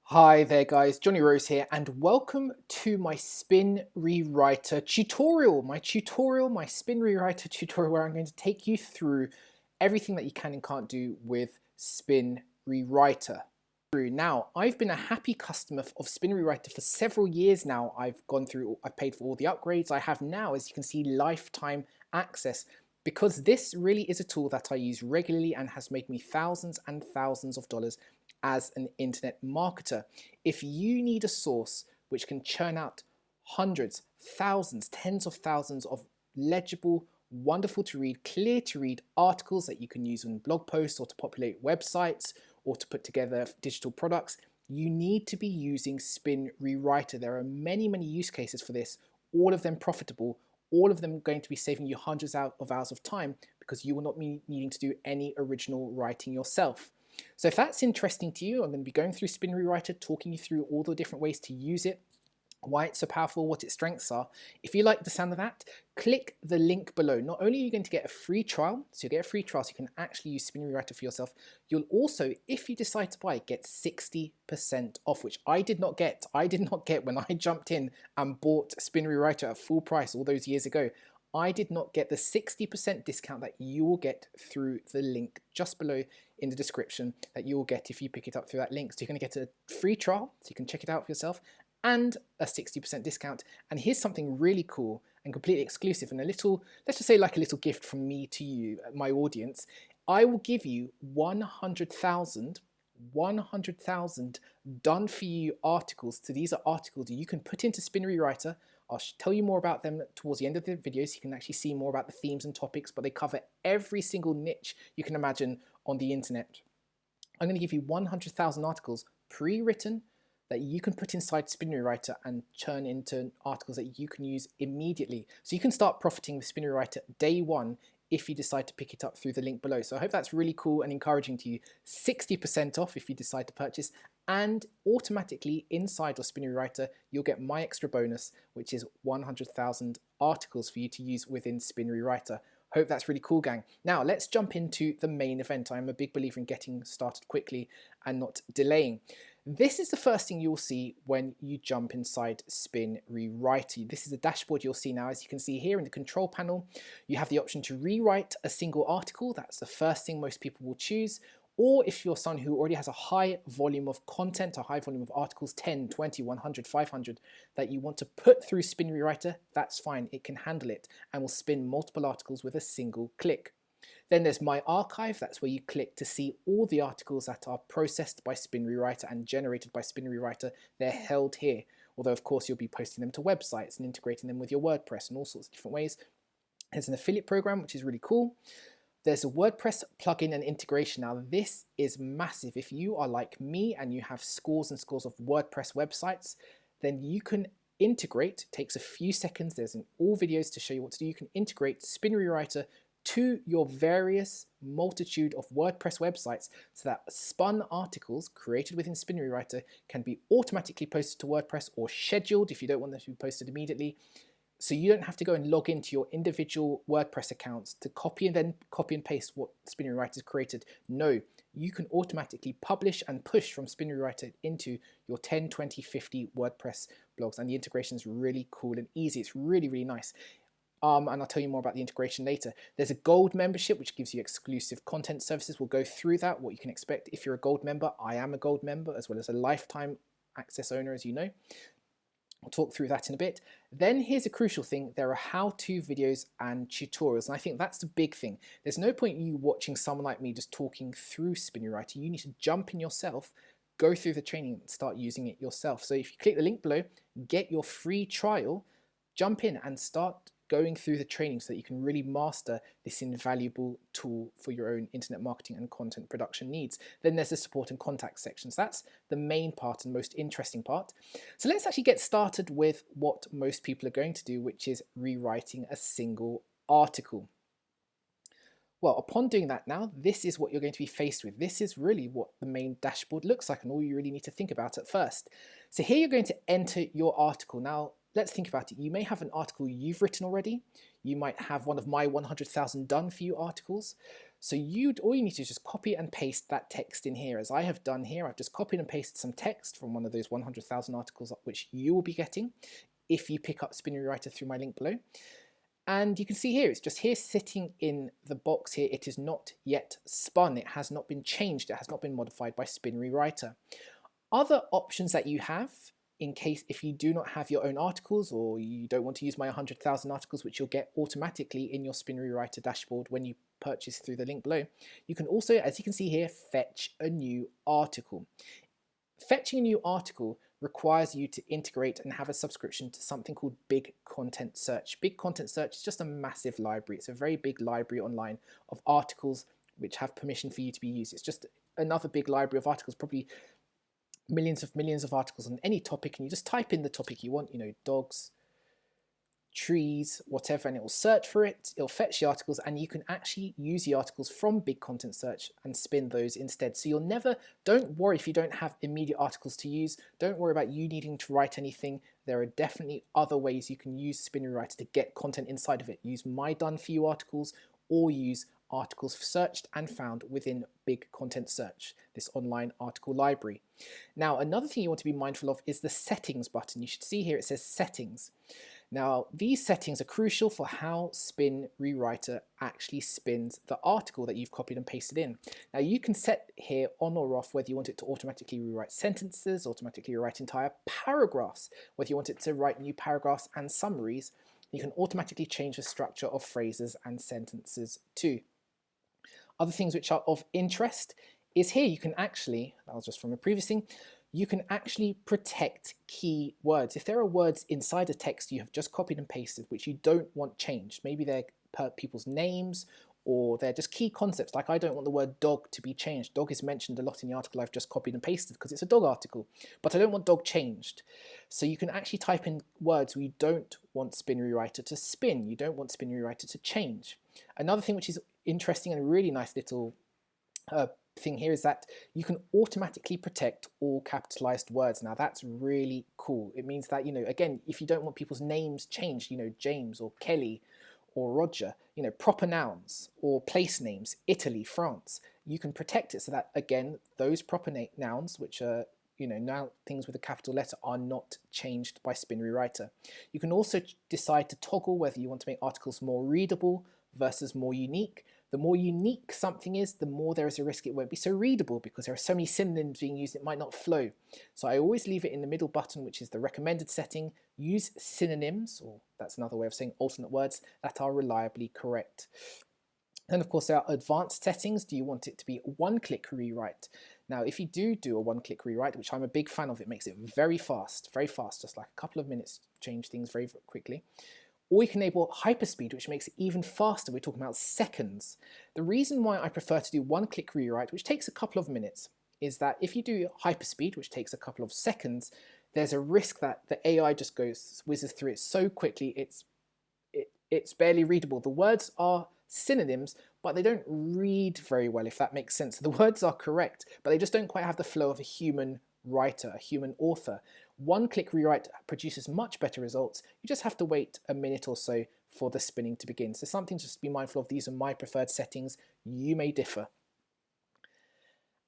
Hi there guys, Johnny Rose here and welcome to my spin rewriter tutorial. My spin rewriter tutorial where I'm going to take you through everything that you can and can't do with spin rewriter. Now, I've been a happy customer of spin rewriter for several years now. I've paid for all the upgrades. I have now, as you can see, lifetime access because this really is a tool that I use regularly and has made me thousands and thousands of dollars as an internet marketer. If you need a source which can churn out hundreds, thousands, tens of thousands of legible, wonderful to read, clear to read articles that you can use in blog posts or to populate websites or to put together digital products, you need to be using Spin Rewriter. There are many, many use cases for this, all of them profitable, all of them going to be saving you hundreds of hours of time because you will not be needing to do any original writing yourself. So if that's interesting to you, I'm going to be going through Spin Rewriter, talking you through all the different ways to use it, why it's so powerful, what its strengths are. If you like the sound of that, click the link below. Not only are you going to get a free trial, so you get a free trial so you can actually use Spin Rewriter for yourself, you'll also, if you decide to buy, get 60% off, which I did not get. I did not get when I jumped in and bought Spin Rewriter at full price all those years ago. I did not get the 60% discount that you will get through the link just below in the description that you will get if you pick it up through that link. So you're going to get a free trial, so you can check it out for yourself, and a 60% discount. And here's something really cool and completely exclusive and a little, let's just say like a little gift from me to you, my audience. I will give you 100,000 done for you articles. So these are articles that you can put into Spin Rewriter. I'll tell you more about them towards the end of the video so you can actually see more about the themes and topics, but they cover every single niche you can imagine on the internet. I'm going to give you 100,000 articles pre-written that you can put inside Spin Rewriter and turn into articles that you can use immediately. So you can start profiting with Spin Rewriter day one if you decide to pick it up through the link below. So I hope that's really cool and encouraging to you. 60% off if you decide to purchase, and automatically inside of Spin Rewriter, you'll get my extra bonus, which is 100,000 articles for you to use within Spin Rewriter. Hope that's really cool, gang. Now let's jump into the main event. I'm a big believer in getting started quickly and not delaying. This is the first thing you'll see when you jump inside Spin Rewriter. This is a dashboard you'll see now. As you can see here in the control panel, you have the option to rewrite a single article. That's the first thing most people will choose. Or if you're someone who already has a high volume of content, a high volume of articles, 10, 20, 100, 500, that you want to put through Spin Rewriter, that's fine. It can handle it and will spin multiple articles with a single click. Then there's My Archive. That's where you click to see all the articles that are processed by Spin Rewriter and generated by Spin Rewriter. They're held here. Although, of course, you'll be posting them to websites and integrating them with your WordPress and all sorts of different ways. There's an affiliate program, which is really cool. There's a WordPress plugin and integration. Now, this is massive. If you are like me and you have scores and scores of WordPress websites, then you can integrate. It takes a few seconds. There's in all videos to show you what to do. You can integrate Spin Rewriter to your various multitude of WordPress websites so that spun articles created within Spin Rewriter can be automatically posted to WordPress or scheduled if you don't want them to be posted immediately. So you don't have to go and log into your individual WordPress accounts to copy and paste what Spin Rewriter has created. No, you can automatically publish and push from Spin Rewriter into your 10, 20, 50 WordPress blogs, and the integration is really cool and easy. It's really, really nice. And I'll tell you more about the integration later. There's a gold membership, which gives you exclusive content services. We'll go through that, what you can expect if you're a gold member. I am a gold member, as well as a lifetime access owner, as you know. I'll talk through that in a bit. Then here's a crucial thing. There are how-to videos and tutorials, and I think that's the big thing. There's no point you watching someone like me just talking through Spin Rewriter. You need to jump in yourself, go through the training, and start using it yourself. So if you click the link below, get your free trial, jump in and start going through the training so that you can really master this invaluable tool for your own internet marketing and content production needs. Then there's the support and contact sections. That's the main part and most interesting part. So let's actually get started with what most people are going to do, which is rewriting a single article. Well, upon doing that now, this is what you're going to be faced with. This is really what the main dashboard looks like and all you really need to think about at first. So here you're going to enter your article. Now, let's think about it. You may have an article you've written already. You might have one of my 100,000 done for you articles. So all you need to do is just copy and paste that text in here, as I have done here. I've just copied and pasted some text from one of those 100,000 articles which you will be getting if you pick up Spin Rewriter through my link below. And you can see here, it's just here sitting in the box here. It is not yet spun. It has not been changed. It has not been modified by Spin Rewriter. Other options that you have, in case if you do not have your own articles or you don't want to use my 100,000 articles, which you'll get automatically in your Spin Rewriter dashboard when you purchase through the link below, you can also, as you can see here, fetch a new article. Fetching a new article requires you to integrate and have a subscription to something called Big Content Search. Big Content Search is just a massive library. It's a very big library online of articles which have permission for you to be used. It's just another big library of articles, probably millions of articles on any topic, and you just type in the topic you want, dogs, trees, whatever, and it will search for it. It'll fetch the articles, and you can actually use the articles from Big Content Search and spin those instead. So don't worry if you don't have immediate articles to use. Don't worry about you needing to write anything. There are definitely other ways you can use Spin Rewriter to get content inside of it. Use my done for you articles, or use articles searched and found within Big Content Search, this online article library. Now, another thing you want to be mindful of is the settings button. You should see here it says settings. Now, these settings are crucial for how Spin Rewriter actually spins the article that you've copied and pasted in. Now, you can set here on or off whether you want it to automatically rewrite sentences, automatically rewrite entire paragraphs, whether you want it to write new paragraphs and summaries. You can automatically change the structure of phrases and sentences too. Other things which are of interest is here you can actually, that was just from a previous thing, you can actually protect key words. If there are words inside a text you have just copied and pasted which you don't want changed, maybe they're people's names or they're just key concepts, like I don't want the word dog to be changed. Dog is mentioned a lot in the article I've just copied and pasted because it's a dog article, but I don't want dog changed. So you can actually type in words we don't want Spin Rewriter to spin, you don't want Spin Rewriter to change. Another thing which is interesting and a really nice little thing here is that you can automatically protect all capitalized words. Now that's really cool. It means that, again, if you don't want people's names changed, James or Kelly or Roger, proper nouns or place names, Italy, France, you can protect it so that, again, those proper nouns, which are now things with a capital letter, are not changed by Spin Rewriter. You can also decide to toggle whether you want to make articles more readable versus more unique. The more unique something is, the more there is a risk it won't be so readable because there are so many synonyms being used it might not flow. So I always leave it in the middle button, which is the recommended setting. Use synonyms, or that's another way of saying alternate words, that are reliably correct. And of course there are advanced settings. Do you want it to be one-click rewrite? Now if you do a one-click rewrite, which I'm a big fan of, it makes it very fast, just like a couple of minutes to change things very quickly. Or you can enable hyperspeed, which makes it even faster. We're talking about seconds. The reason why I prefer to do one-click rewrite, which takes a couple of minutes, is that if you do hyperspeed, which takes a couple of seconds, there's a risk that the AI just whizzes through it so quickly it's barely readable. The words are synonyms, but they don't read very well, if that makes sense. The words are correct, but they just don't quite have the flow of a human writer, a human author. One-click rewrite produces much better results. You just have to wait a minute or so for the spinning to begin. So something just to be mindful of. These are my preferred settings. You may differ.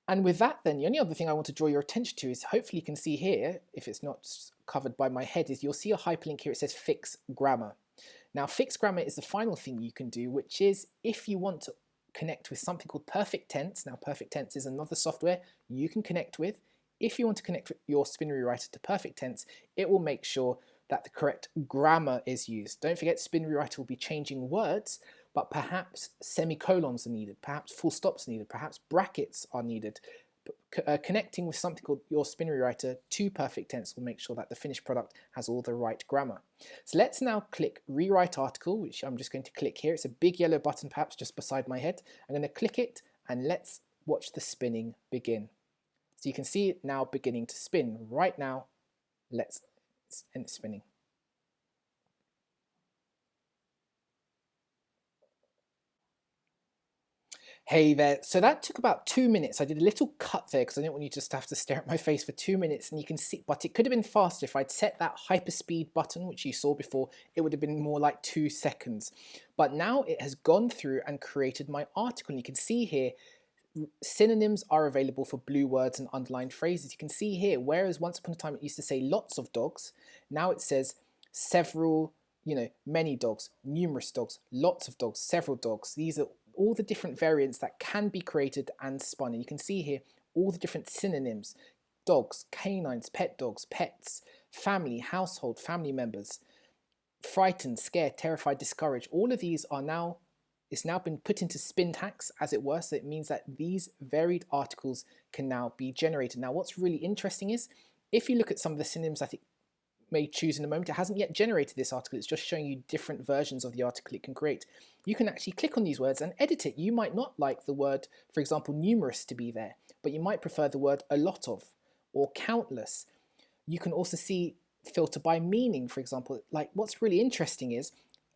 And with that then, the only other thing I want to draw your attention to is, hopefully you can see here, if it's not covered by my head, is you'll see a hyperlink here. It says fix grammar. Now fix grammar is the final thing you can do, which is if you want to connect with something called Perfect Tense. Now Perfect Tense is another software you can connect with. If you want to connect your Spin Rewriter to Perfect Tense, it will make sure that the correct grammar is used. Don't forget, Spin Rewriter will be changing words, but perhaps semicolons are needed, perhaps full stops are needed, perhaps brackets are needed. Connecting with something called your Spin Rewriter to Perfect Tense will make sure that the finished product has all the right grammar. So let's now click Rewrite Article, which I'm just going to click here. It's a big yellow button perhaps just beside my head. I'm going to click it and let's watch the spinning begin. So you can see it now beginning to spin. Right now, let's end it spinning. Hey there. So that took about 2 minutes. I did a little cut there because I didn't want you just to have to stare at my face for 2 minutes, and you can see, but it could have been faster if I'd set that hyperspeed button, which you saw before. It would have been more like 2 seconds. But now it has gone through and created my article. And you can see here, synonyms are available for blue words and underlined phrases. You can see here, whereas once upon a time it used to say lots of dogs, now it says several, many dogs, numerous dogs, lots of dogs, several dogs. These are all the different variants that can be created and spun. And you can see here all the different synonyms: dogs, canines, pet dogs, pets, family, household, family members, frightened, scared, terrified, discouraged. All of these are now, it's now been put into syntax, as it were. So it means that these varied articles can now be generated. Now, what's really interesting is, if you look at some of the synonyms that it may choose in a moment, it hasn't yet generated this article. It's just showing you different versions of the article it can create. You can actually click on these words and edit it. You might not like the word, for example, numerous to be there, but you might prefer the word a lot of or countless. You can also see filter by meaning, for example. Like, what's really interesting is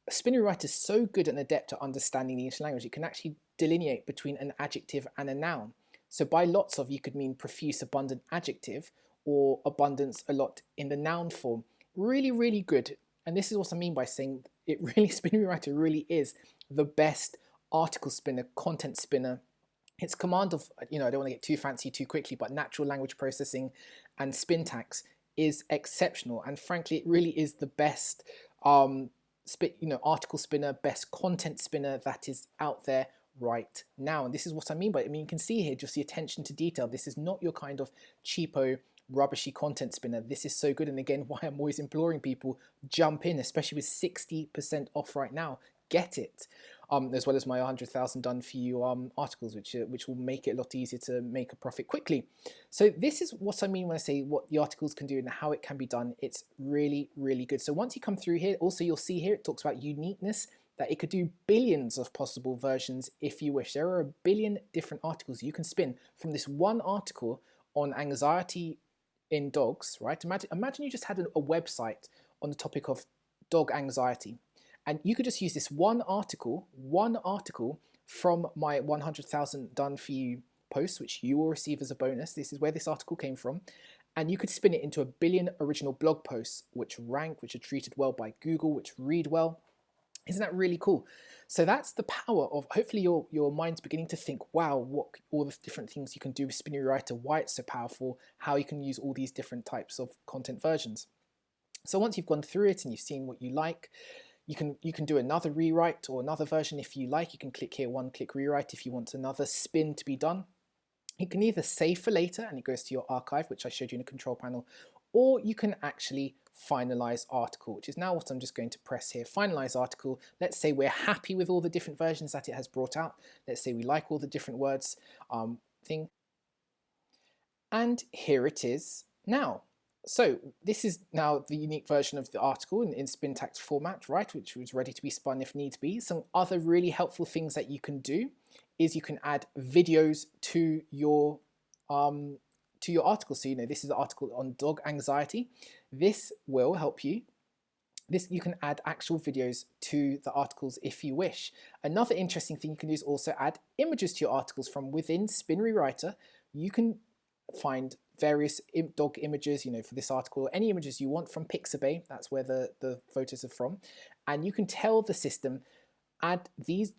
Spinning Writer is so good and adept at understanding the English language, it can actually delineate between an adjective and a noun. So by lots of, you could mean profuse, abundant adjective, or abundance, a lot in the noun form. Really, really good. And this is what I mean by saying it really, Spinning Writer really is the best article spinner, content spinner. Its command of, I don't want to get too fancy too quickly, but natural language processing and syntax is exceptional. And frankly, it really is the best article spinner, best content spinner that is out there right now. And this is what I mean by it. I mean, you can see here just the attention to detail. This is not your kind of cheapo, rubbishy content spinner. This is so good. And again, why I'm always imploring people, jump in, especially with 60% off right now. Get it. As well as my 100,000 done for you articles, which will make it a lot easier to make a profit quickly. So this is what I mean when I say what the articles can do and how it can be done. It's really, really good. So once you come through here, also you'll see here it talks about uniqueness, that it could do billions of possible versions if you wish. There are a billion different articles you can spin from this one article on anxiety in dogs, right? Imagine you just had a website on the topic of dog anxiety. And you could just use this one article from my 100,000 done for you post, which you will receive as a bonus. This is where this article came from. And you could spin it into a billion original blog posts, which rank, which are treated well by Google, which read well. Isn't that really cool? So that's the power of, hopefully your mind's beginning to think, wow, what all the different things you can do with Spinning Writer, why it's so powerful, how you can use all these different types of content versions. So once you've gone through it and you've seen what you like, you can do another rewrite or another version if you like. You can click here, one-click rewrite, if you want another spin to be done. You can either save for later and it goes to your archive, which I showed you in the control panel, or you can actually finalize article, which is now what I'm just going to press here. Finalize article. Let's say we're happy with all the different versions that it has brought out. Let's say we like all the different words thing. And here it is now. So this is now the unique version of the article in Spintax format, right, which was ready to be spun if needs be. Some other really helpful things that you can do is you can add videos to your article. So this is an article on dog anxiety. This will help you. You can add actual videos to the articles if you wish. Another interesting thing you can do is also add images to your articles from within Spinning Writer. You can find various dog images, for this article, any images you want from Pixabay, that's where the photos are from, and you can tell the system,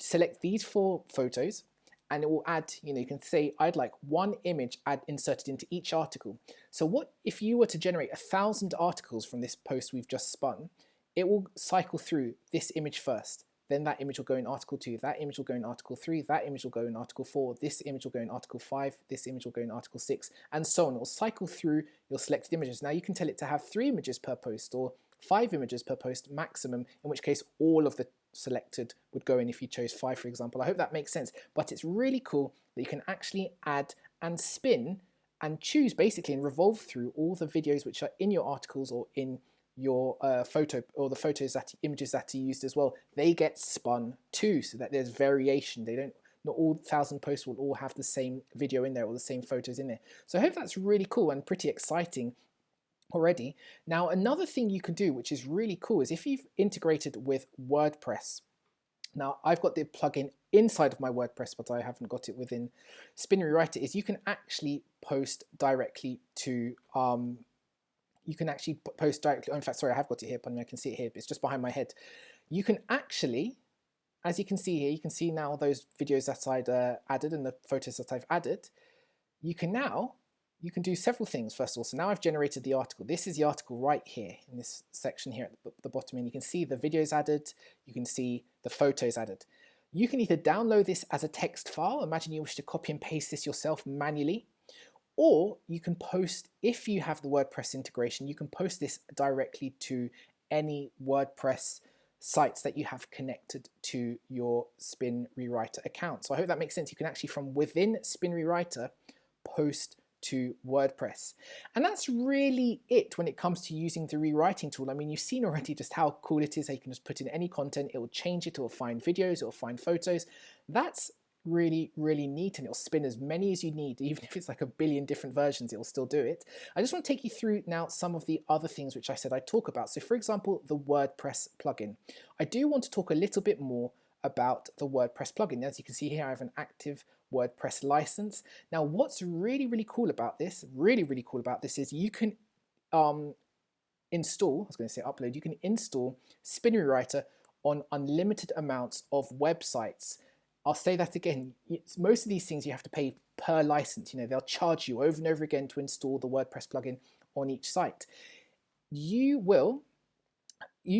select these 4 photos, and it will add, you can say, I'd like one image inserted into each article. So what if you were to generate 1,000 articles from this post we've just spun, it will cycle through this image first. Then that image will go in article 2, that image will go in article 3, that image will go in article 4, this image will go in article 5, this image will go in article 6, and so on. It will cycle through your selected images. Now you can tell it to have 3 images per post or 5 images per post maximum, in which case all of the selected would go in if you chose 5, for example. I hope that makes sense. But it's really cool that you can actually add and spin and choose basically and revolve through all the videos which are in your articles or in your photo, or the images that are used as well. They get spun too, so that there's variation. Not all 1,000 posts will all have the same video in there or the same photos in there. So I hope that's really cool and pretty exciting already. Now another thing you can do, which is really cool, is if you've integrated with WordPress, Now I've got the plugin inside of my WordPress, but I haven't got it within Spin Rewriter. Is you can actually post directly to you can actually post directly. Oh, in fact, sorry, I have got it here. Pardon me, I can see it here, but it's just behind my head. You can actually, as you can see here, you can see now those videos that I'd added and the photos that I've added. You can do several things. First of all, so now I've generated the article. This is the article right here in this section here at the bottom, and you can see the videos added, you can see the photos added. You can either download this as a text file, imagine you wish to copy and paste this yourself manually, or you can post, if you have the WordPress integration, you can post this directly to any WordPress sites that you have connected to your Spin Rewriter account. So I hope that makes sense. You can actually, from within Spin Rewriter, post to WordPress. And that's really it when it comes to using the rewriting tool. I mean, you've seen already just how cool it is. You can just put in any content, it will change it, it will find videos, it will find photos. That's really, really neat, and it'll spin as many as you need. Even if it's like a billion different versions, it will still do it. I just want to take you through now some of the other things which I said I'd talk about. So for example, the WordPress plugin. I do want to talk a little bit more about the WordPress plugin. As you can see here, I have an active WordPress license. Now, what's really, really cool about this, is you can install, I was going to say upload, you can install Spin Rewriter on unlimited amounts of websites. I'll say that again, most of these things you have to pay per license. You know, they'll charge you over and over again to install the WordPress plugin on each site. You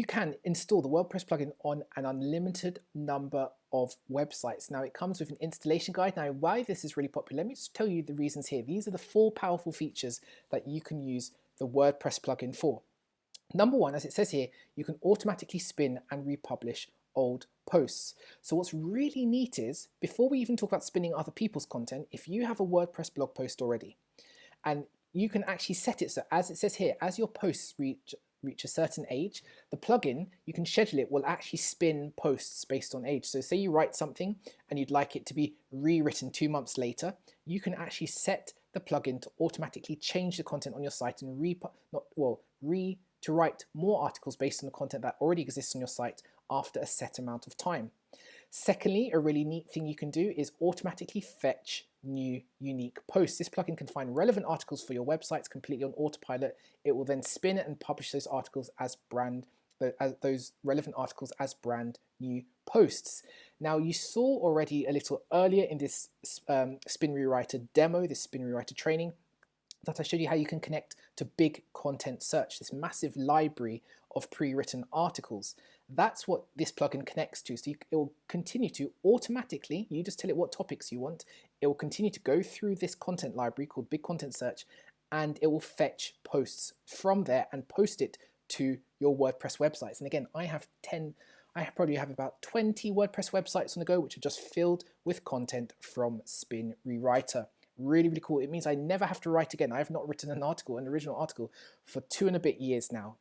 can install the WordPress plugin on an unlimited number of websites. Now it comes with an installation guide. Now why this is really popular, let me just tell you the reasons here. These are the 4 powerful features that you can use the WordPress plugin for. Number 1, as it says here, you can automatically spin and republish old posts. So what's really neat is, before we even talk about spinning other people's content, if you have a WordPress blog post already, and you can actually set it so, as it says here, as your posts reach a certain age, the plugin, you can schedule it, will actually spin posts based on age. So say you write something and you'd like it to be rewritten 2 months later, you can actually set the plugin to automatically change the content on your site and to write more articles based on the content that already exists on your site after a set amount of time. Secondly, a really neat thing you can do is automatically fetch new unique posts. This plugin can find relevant articles for your websites completely on autopilot. It will then spin it and publish those articles as those relevant articles as brand new posts. Now you saw already a little earlier in this Spin Rewriter demo, this Spin Rewriter training, that I showed you how you can connect to Big Content Search, this massive library of pre-written articles. That's what this plugin connects to. So it will continue to automatically, you just tell it what topics you want, it will continue to go through this content library called Big Content Search, and it will fetch posts from there and post it to your WordPress websites. And again, I probably have about 20 WordPress websites on the go, which are just filled with content from Spin Rewriter. Really, really cool. It means I never have to write again. I have not written an original article, for 2 and a bit years now.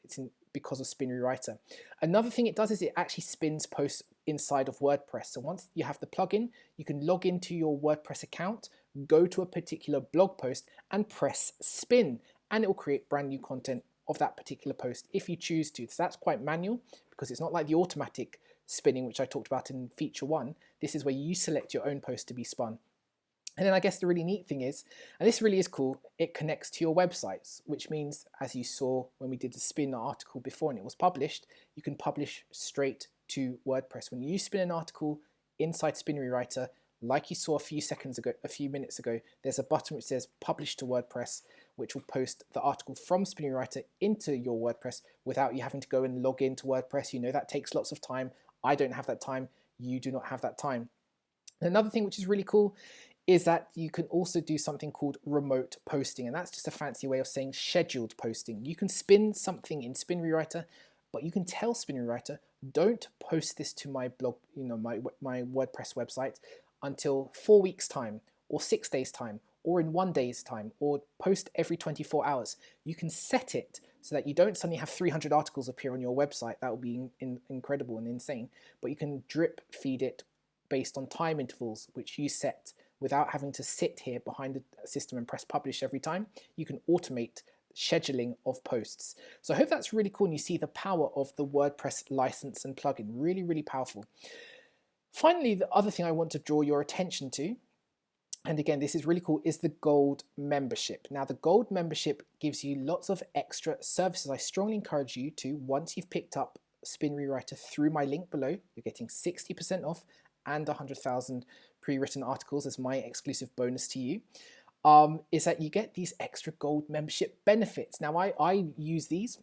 Because of Spin Rewriter. Another thing it does is it actually spins posts inside of WordPress. So once you have the plugin, you can log into your WordPress account, go to a particular blog post and press spin, and it will create brand new content of that particular post if you choose to. So that's quite manual, because it's not like the automatic spinning, which I talked about in feature 1. This is where you select your own post to be spun. And then I guess the really neat thing is, and this really is cool, it connects to your websites, which means, as you saw when we did the spin article before and it was published, you can publish straight to WordPress. When you spin an article inside Spin Rewriter, like you saw a few minutes ago, there's a button which says Publish to WordPress, which will post the article from Spin Rewriter into your WordPress without you having to go and log into WordPress. You know that takes lots of time. I don't have that time. You do not have that time. Another thing which is really cool is that you can also do something called remote posting, and that's just a fancy way of saying scheduled posting. You can spin something in Spin Rewriter, but you can tell Spin Rewriter, don't post this to my blog, my WordPress website until 4 weeks time, or 6 days time, or in 1 day's time, or post every 24 hours. You can set it so that you don't suddenly have 300 articles appear on your website. That would be incredible and insane. But you can drip feed it based on time intervals, which you set, without having to sit here behind a system and press publish every time. You can automate scheduling of posts. So I hope that's really cool, and you see the power of the WordPress license and plugin. Really, really powerful. Finally, the other thing I want to draw your attention to, and again, this is really cool, is the gold membership. Now, the gold membership gives you lots of extra services. I strongly encourage you to, once you've picked up Spin Rewriter through my link below, you're getting 60% off and 100,000 pre-written articles as my exclusive bonus to you, is that you get these extra gold membership benefits. Now, I use these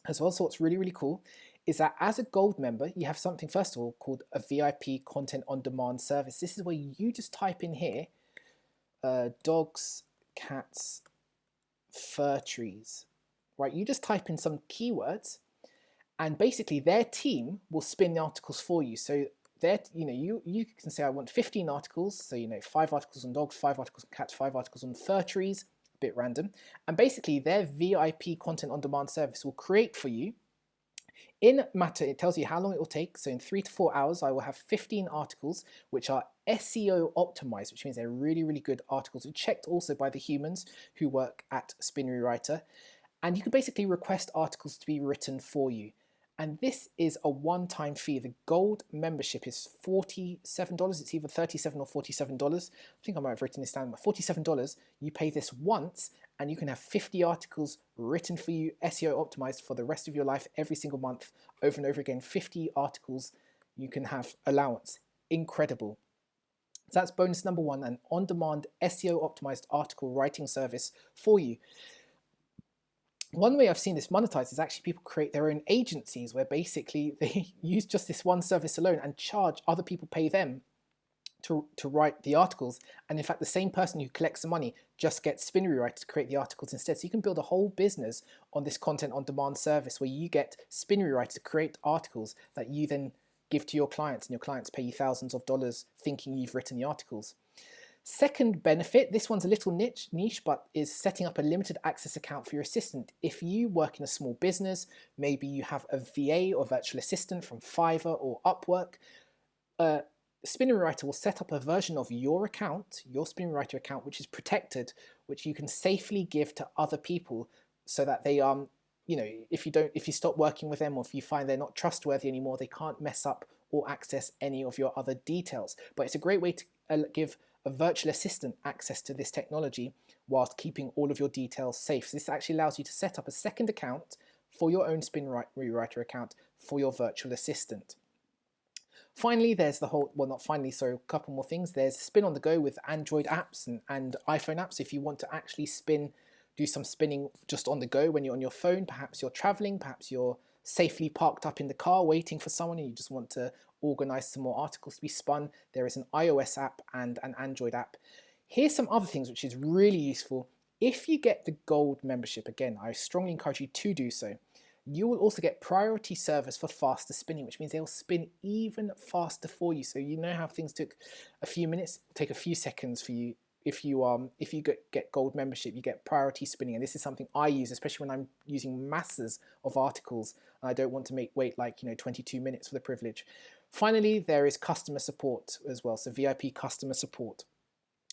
as well, so what's really, really cool is that as a gold member, you have something, first of all, called a VIP content on demand service. This is where you just type in here, dogs, cats, fir trees, right? You just type in some keywords and basically their team will spin the articles for you. So that, you can say, I want 15 articles. So, 5 articles on dogs, 5 articles on cats, 5 articles on fir trees, a bit random. And basically their VIP content on demand service will create for you in matter. It tells you how long it will take. So in 3 to 4 hours, I will have 15 articles, which are SEO optimized, which means they're really, really good articles and checked also by the humans who work at Spin Rewriter. And you can basically request articles to be written for you. And this is a one-time fee. The gold membership is $47. It's either $37 or $47. I think I might have written this down, but $47. You pay this once and you can have 50 articles written for you, SEO optimized for the rest of your life, every single month, over and over again. 50 articles you can have allowance. Incredible. So that's bonus number 1, an on-demand SEO optimized article writing service for you. One way I've seen this monetized is actually people create their own agencies where basically they use just this one service alone and charge other people, pay them to write the articles. And in fact, the same person who collects the money just gets Spin Rewriter to create the articles instead. So you can build a whole business on this content on demand service where you get Spin Rewriter to create articles that you then give to your clients, and your clients pay you thousands of dollars thinking you've written the articles. Second benefit, this one's a little niche, but is setting up a limited access account for your assistant. If you work in a small business, maybe you have a VA or virtual assistant from Fiverr or Upwork, Spin Rewriter will set up a version of your account, your Spin Rewriter account, which is protected, which you can safely give to other people so that they if you stop working with them or if you find they're not trustworthy anymore, they can't mess up or access any of your other details. But it's a great way to give a virtual assistant access to this technology whilst keeping all of your details safe. So this actually allows you to set up a second account for your own Spin Rewriter account for your virtual assistant. Finally, there's the whole, well, not finally, so a couple more things. There's Spin on the go with Android apps and iPhone apps. If you want to actually do some spinning just on the go when you're on your phone, perhaps you're traveling, perhaps you're safely parked up in the car waiting for someone and you just want to organize some more articles to be spun, there is an iOS app and an Android app. Here's some other things which is really useful. If you get the gold membership, again, I strongly encourage you to do so. You will also get priority service for faster spinning, which means they'll spin even faster for you. So you know how things took a few minutes, take a few seconds for you. If you get gold membership, you get priority spinning, and this is something I use, especially when I'm using masses of articles and I don't want to wait like 22 minutes for the privilege. Finally, there is customer support as well, so VIP customer support,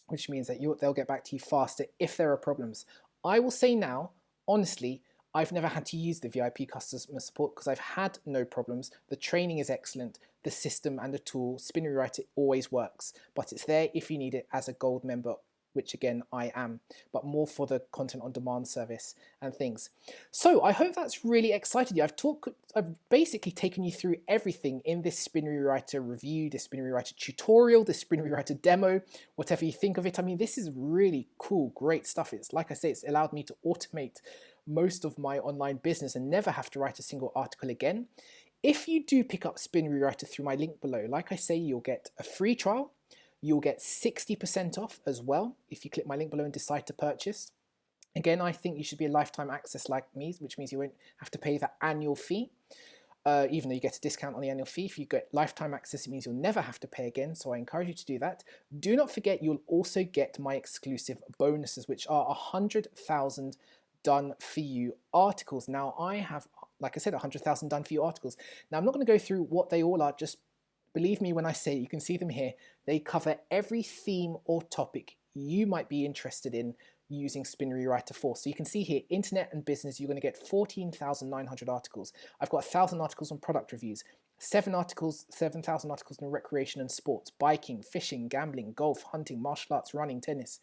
which means that they'll get back to you faster if there are problems. I will say now, honestly, I've never had to use the VIP customer support because I've had no problems. The training is excellent. The system and the tool, Spin Rewriter, always works, but it's there if you need it as a gold member, which again, I am, but more for the content on demand service and things. So I hope that's really excited you. I've basically taken you through everything in this Spin Rewriter review, this Spin Rewriter tutorial, this Spin Rewriter demo, whatever you think of it. I mean, this is really cool, great stuff. It's like I say, it's allowed me to automate most of my online business and never have to write a single article again. If you do pick up Spin Rewriter through my link below, like I say, you'll get a free trial. You'll get 60% off as well if you click my link below and decide to purchase. Again, I think you should be a lifetime access like me, which means you won't have to pay the annual fee, even though you get a discount on the annual fee. If you get lifetime access, it means you'll never have to pay again, so I encourage you to do that. Do not forget, you'll also get my exclusive bonuses, which are 100,000 done for you articles. Now, I have, like I said, 100,000 done for you articles. Now, I'm not going to go through what they all are, just believe me when I say, you can see them here. They cover every theme or topic you might be interested in using Spin Rewriter for. So you can see here, internet and business, you're going to get 14,900 articles. I've got 1,000 articles on product reviews, 7,000 articles in recreation and sports, biking, fishing, gambling, golf, hunting, martial arts, running, tennis.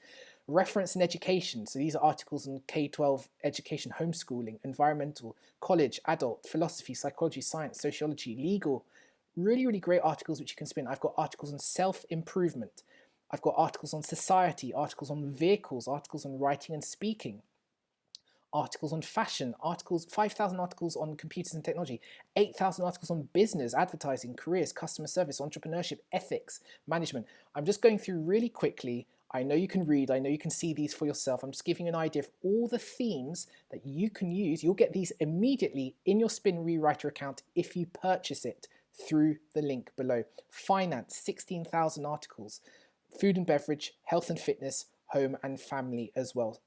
Reference in education, so these are articles on K-12 education, homeschooling, environmental, college, adult, philosophy, psychology, science, sociology, legal. Really, really great articles which you can spin. I've got articles on self-improvement. I've got articles on society, articles on vehicles, articles on writing and speaking, articles on fashion, 5,000 articles on computers and technology, 8,000 articles on business, advertising, careers, customer service, entrepreneurship, ethics, management. I'm just going through really quickly. I know you can read, I know you can see these for yourself. I'm just giving you an idea of all the themes that you can use. You'll get these immediately in your Spin Rewriter account if you purchase it through the link below. Finance, 16,000 articles. Food and beverage, health and fitness, home and family as well.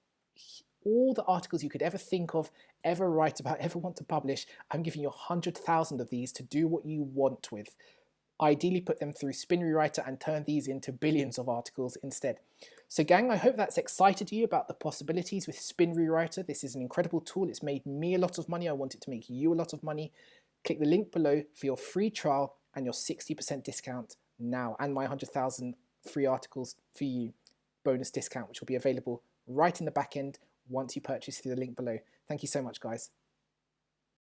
All the articles you could ever think of, ever write about, ever want to publish, I'm giving you 100,000 of these to do what you want with. Ideally put them through Spin Rewriter and turn these into billions of articles instead. So gang, I hope that's excited you about the possibilities with Spin Rewriter. This is an incredible tool. It's made me a lot of money. I want it to make you a lot of money. Click the link below for your free trial and your 60% discount now, and my 100,000 free articles for you bonus discount, which will be available right in the back end once you purchase through the link below. Thank you so much, guys.